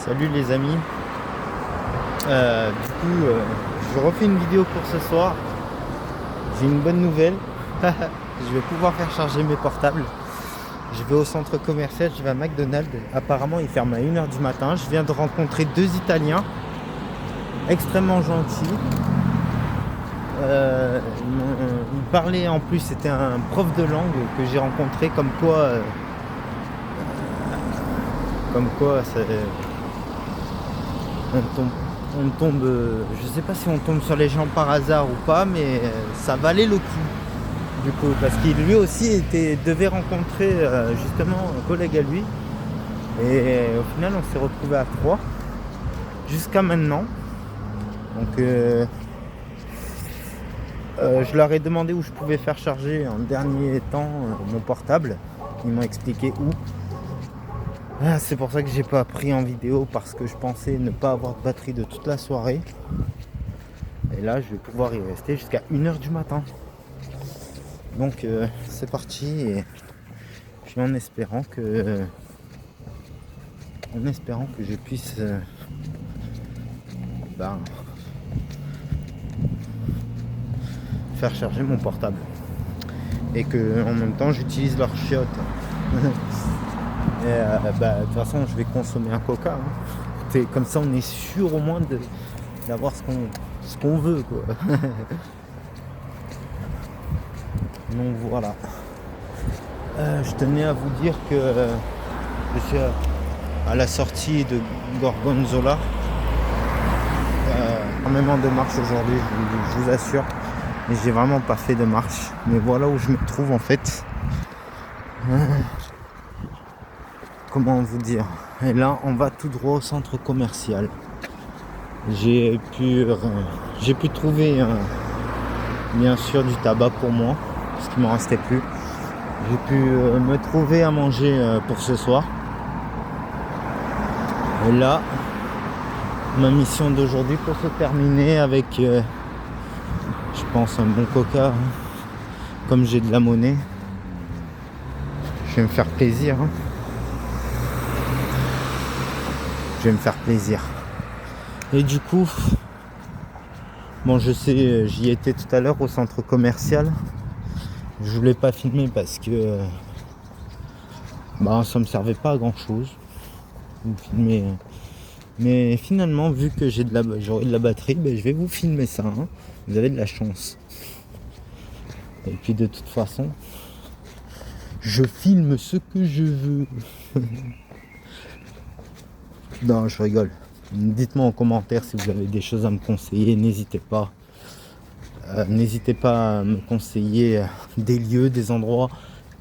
Salut les amis. Je refais une vidéo pour ce soir. J'ai une bonne nouvelle. Je vais pouvoir faire charger mes portables. Je vais au centre commercial, je vais à McDonald's. Apparemment, ils ferment à 1h du matin. Je viens de rencontrer 2 Italiens extrêmement gentils. Ils parlaient en plus, c'était un prof de langue que j'ai rencontré, comme quoi on tombe, je sais pas si on tombe sur les gens par hasard ou pas, mais ça valait le coup du coup, parce qu'il lui aussi devait rencontrer justement un collègue à lui, et au final on s'est retrouvés à 3 jusqu'à maintenant. Donc je leur ai demandé où je pouvais faire charger en dernier temps mon portable. Ils m'ont expliqué où. C'est pour ça que j'ai pas pris en vidéo, parce que je pensais ne pas avoir de batterie de toute la soirée. Et là je vais pouvoir y rester jusqu'à 1h du matin. Donc c'est parti, et puis en espérant que je puisse faire charger mon portable. Et que en même temps j'utilise leur chiotte. Et de toute façon je vais consommer un coca, hein. Comme ça on est sûr au moins d'avoir ce qu'on veut, quoi. Donc voilà. Je tenais à vous dire que je suis à la sortie de Gorgonzola. Énormément de marche aujourd'hui, je vous assure. Mais j'ai vraiment pas fait de marche. Mais voilà où je me trouve en fait. Comment vous dire? Et là on va tout droit au centre commercial. J'ai pu trouver bien sûr du tabac pour moi, parce qu'il m'en restait plus. J'ai pu me trouver à manger pour ce soir. Et là, ma mission d'aujourd'hui pour se terminer avec je pense un bon coca, hein. Comme j'ai de la monnaie, je vais me faire plaisir, hein. Je vais me faire plaisir. Et du coup, bon, je sais, j'y étais tout à l'heure au centre commercial. Je voulais pas filmer parce que ça me servait pas à grand chose. Mais finalement, vu que j'aurai de la batterie, je vais vous filmer ça, hein. Vous avez de la chance. Et puis de toute façon, je filme ce que je veux. Non, je rigole. Dites-moi en commentaire si vous avez des choses à me conseiller. N'hésitez pas. N'hésitez pas à me conseiller des lieux, des endroits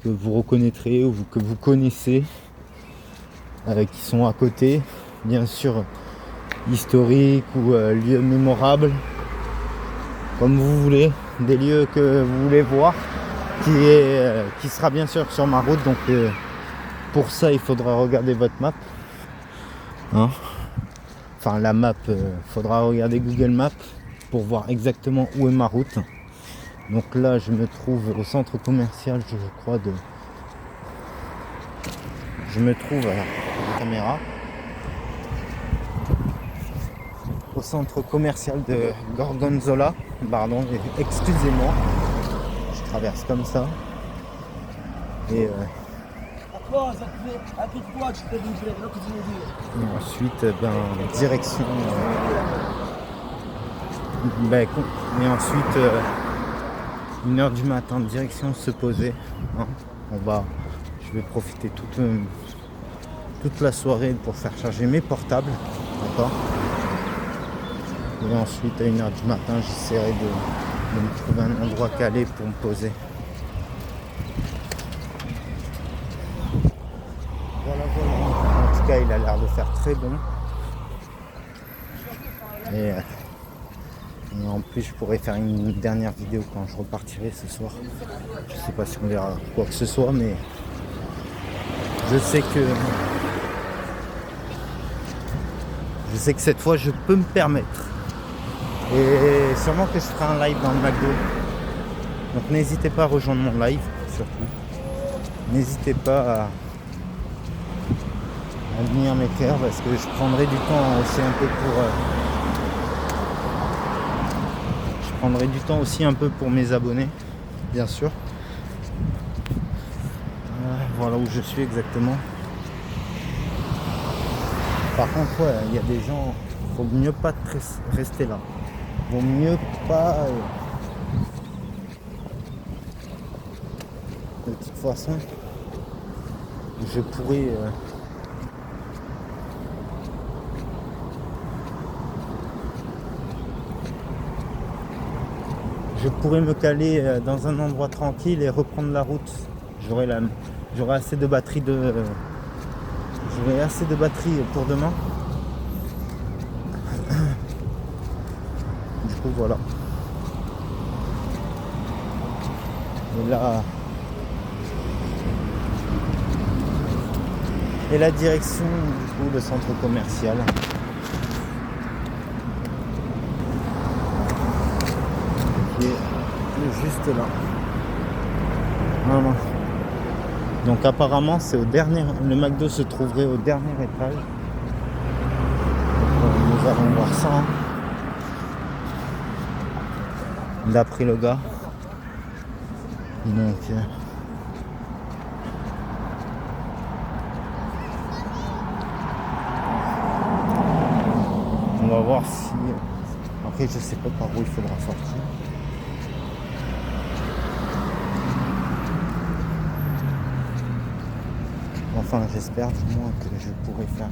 que vous reconnaîtrez ou que vous connaissez, qui sont à côté. Bien sûr, historiques ou lieux mémorables. Comme vous voulez. Des lieux que vous voulez voir. Qui sera bien sûr sur ma route. Donc pour ça, il faudra regarder votre map. Hein, enfin la map, faudra regarder Google Maps pour voir exactement où est ma route. Donc là je me trouve au centre commercial, je me trouve à la caméra au centre commercial de Gorgonzola. Pardon, excusez-moi, je traverse comme ça et ensuite direction et ensuite 1h du matin, direction se poser, hein. Je vais profiter toute la soirée pour faire charger mes portables, d'accord. Et ensuite à 1h du matin j'essaierai de me trouver un endroit calé pour me poser. Voilà. En tout cas, il a l'air de faire très bon. Et en plus, je pourrais faire une dernière vidéo quand je repartirai ce soir. Je sais pas si on verra quoi que ce soit, mais je sais que cette fois, je peux me permettre. Et sûrement que je ferai un live dans le McDo. Donc n'hésitez pas à rejoindre mon live, surtout. N'hésitez pas à venir m'écrire parce que je prendrai du temps aussi un peu pour mes abonnés, bien sûr. Voilà où je suis exactement. Par contre, ouais, il y a des gens, faut mieux pas rester là. Vaut mieux pas. De toute façon, je pourrais. Je pourrais me caler dans un endroit tranquille et reprendre la route. J'aurai assez de batterie j'aurai assez de batterie pour demain. Du coup voilà. Et la direction du coup le centre commercial. Qui est juste là. Voilà. Donc apparemment c'est le McDo se trouverait au dernier étage. Nous allons voir ça. Hein. D'après le gars. Donc on va voir si. Après je sais pas par où il faudra sortir. Enfin j'espère du moins que je pourrai faire.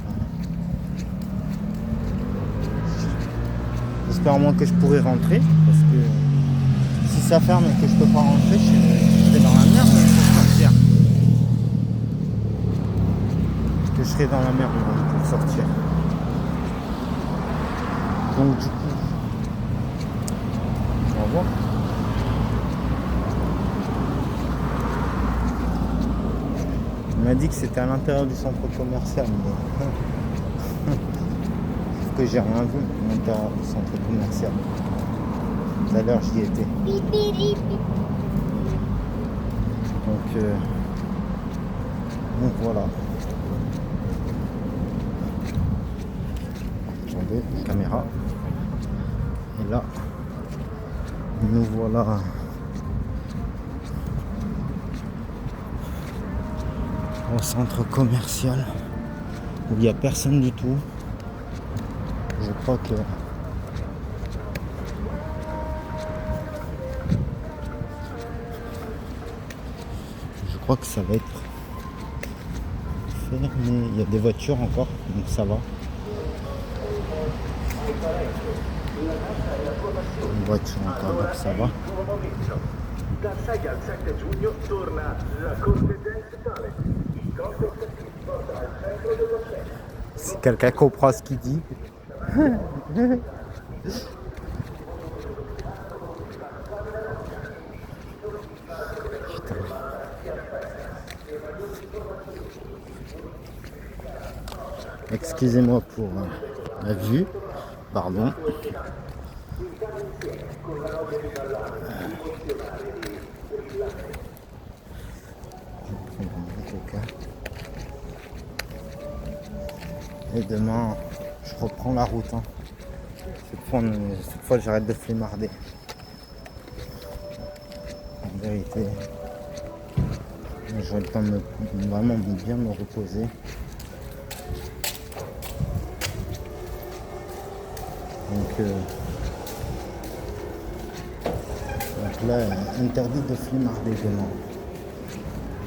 J'espère au moins que je pourrai rentrer parce que si ça ferme et que je peux pas rentrer, je serai dans la merde pour sortir. Je serai dans la merde pour sortir. Donc du coup, on va voir. Il m'a dit que c'était à l'intérieur du centre commercial, mais sauf que j'ai rien vu à l'intérieur du centre commercial. Tout à l'heure j'y étais. Donc voilà. Attendez, caméra. Et là, nous voilà au centre commercial où il n'y a personne du tout. Je crois que ça va être fermé. Il y a des voitures encore, donc ça va. Une voiture encore, donc ça va. Si quelqu'un comprend ce qu'il dit. Excusez-moi pour la vue, pardon. Et demain, je reprends la route. Hein. Cette fois, j'arrête de flémarder. En vérité, j'aurai le temps de vraiment bien me reposer. Donc là, interdit de flémarder demain.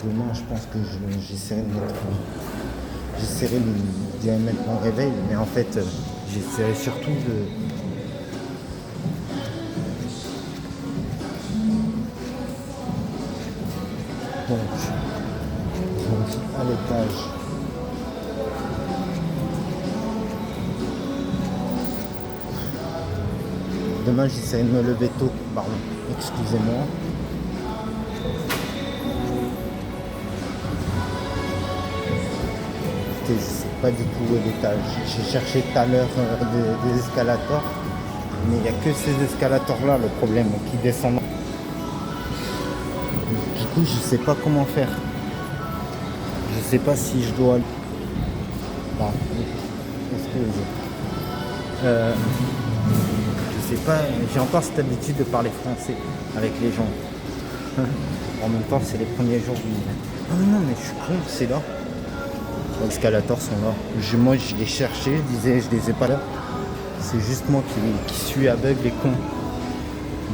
Demain, je pense que j'essaierai de mettre mon réveil, mais en fait, j'essaierai surtout donc à l'étage. Demain, j'essaierai de me lever tôt, pardon, excusez-moi. Je ne sais pas du tout où est l'étage. J'ai cherché tout à l'heure des escalators, mais il n'y a que ces escalators-là, le problème, qui descendent. Du coup, je ne sais pas comment faire. Je ne sais pas si je dois Bah, excusez. Je sais pas, j'ai encore cette habitude de parler français avec les gens. En même temps, c'est les premiers jours du... Ah non, mais je suis con, c'est là. Les escalators sont là. Moi, je les cherchais, je disais, je les ai pas là. C'est juste moi qui suis aveugle et con.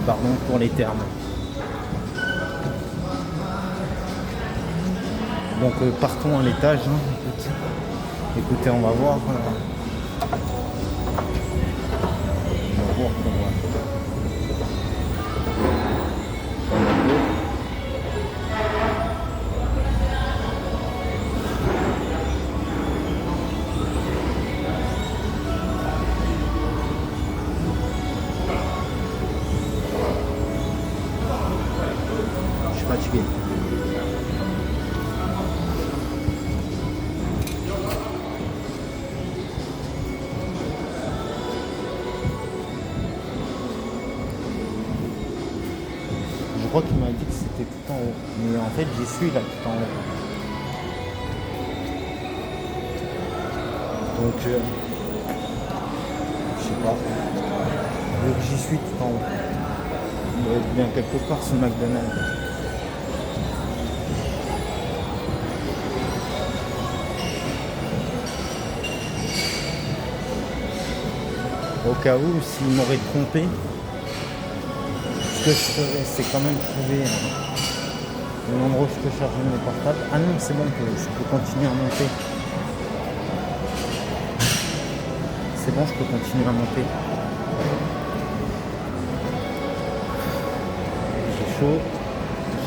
Pardon pour les termes. Donc partons à l'étage. Hein. Écoutez, on va voir. On va voir comment. Je suis fatigué. Je crois qu'il m'a dit que c'était tout en haut. Mais en fait, j'y suis là, tout en haut. Donc, je sais pas. Vu que j'y suis tout en haut. Il doit être bien quelque part ce McDonald's. Au cas où, s'il m'aurait trompé, ce que je ferais, c'est quand même trouver l'endroit où je peux charger mes portables. Ah non, c'est bon, je peux continuer à monter. C'est bon, je peux continuer à monter. J'ai chaud,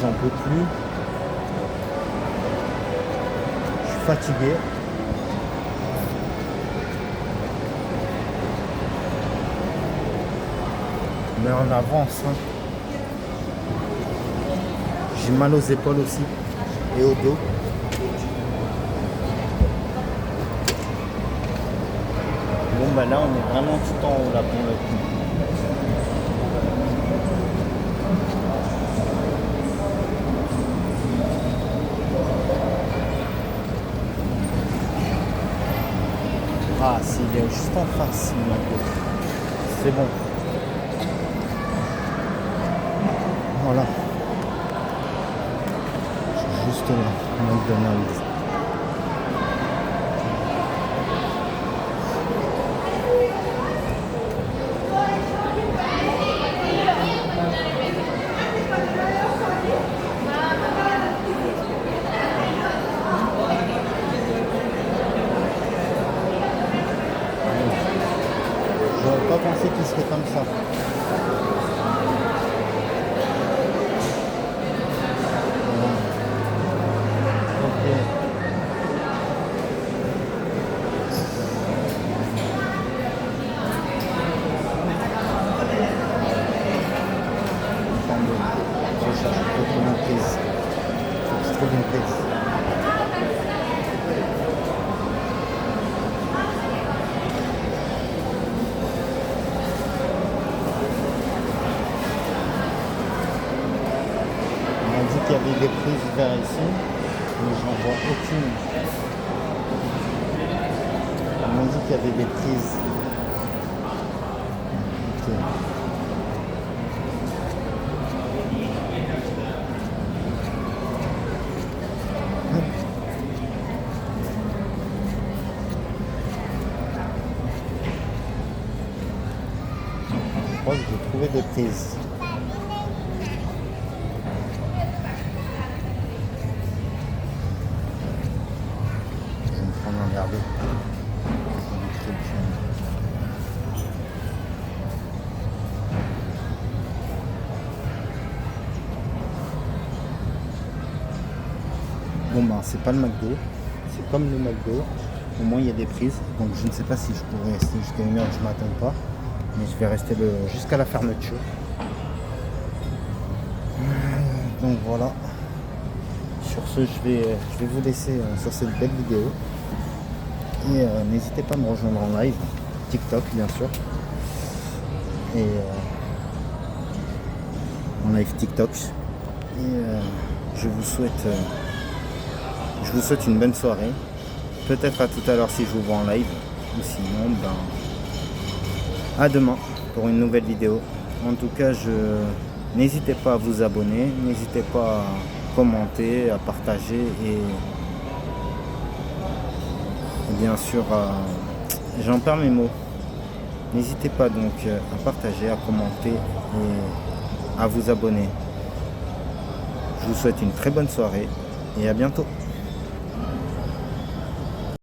j'en peux plus. Je suis fatigué. Mais on avance. Hein. J'ai mal aux épaules aussi et au dos. Bon bah là on est vraiment tout en haut là pour le coup. Ah s'il est juste en face, c'est bon. Voilà. Juste là, McDonald's. J'aurais pas pensé qu'il serait comme ça. Il y avait des prises vers ici, mais j'en vois aucune. On m'a dit qu'il y avait des prises. Okay. Je crois que j'ai trouvé des prises. Regardez. Bon bah c'est pas le McDo, c'est comme le McDo, au moins il y a des prises, donc je ne sais pas si je pourrais rester jusqu'à une heure du matin ou pas, mais je vais rester jusqu'à la fermeture. Donc voilà, sur ce je vais vous laisser sur cette belle vidéo. Et n'hésitez pas à me rejoindre en live, TikTok bien sûr. Et en live TikTok. Et je vous souhaite une bonne soirée. peut-être à tout à l'heure si je vous vois en live. Ou sinon, à demain pour une nouvelle vidéo. En tout cas, n'hésitez pas à vous abonner, n'hésitez pas à commenter, à partager et bien sûr, j'en perds mes mots. N'hésitez pas donc à partager, à commenter et à vous abonner. Je vous souhaite une très bonne soirée et à bientôt.